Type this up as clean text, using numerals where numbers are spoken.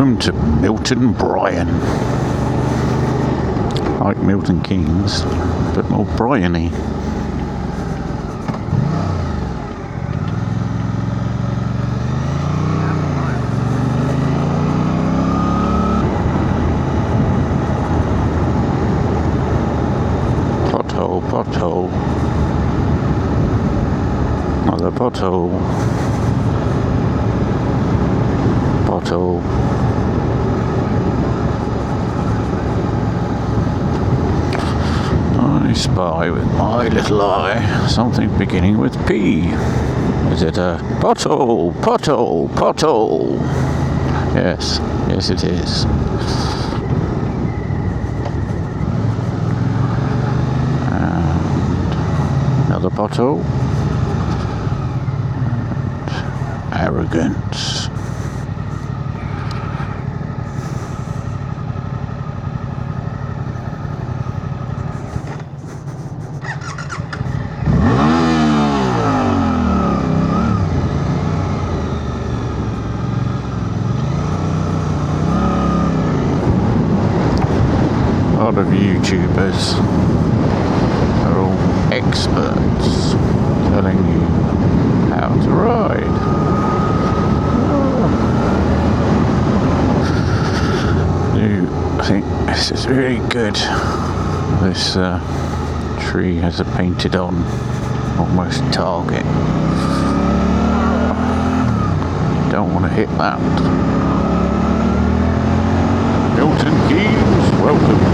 Welcome to Milton Bryan. Like Milton Keynes, but more Bryan-y. Pothole, pothole. Another pothole. Pothole. I spy with my little eye something beginning with P. Is it a pothole? Pothole? Pothole? Yes, yes it is. And another pothole. And arrogance. A lot of YouTubers are all experts telling you how to ride. I think this is really good. This tree has a painted on almost target. Don't want to hit that. Milton Keynes, welcome.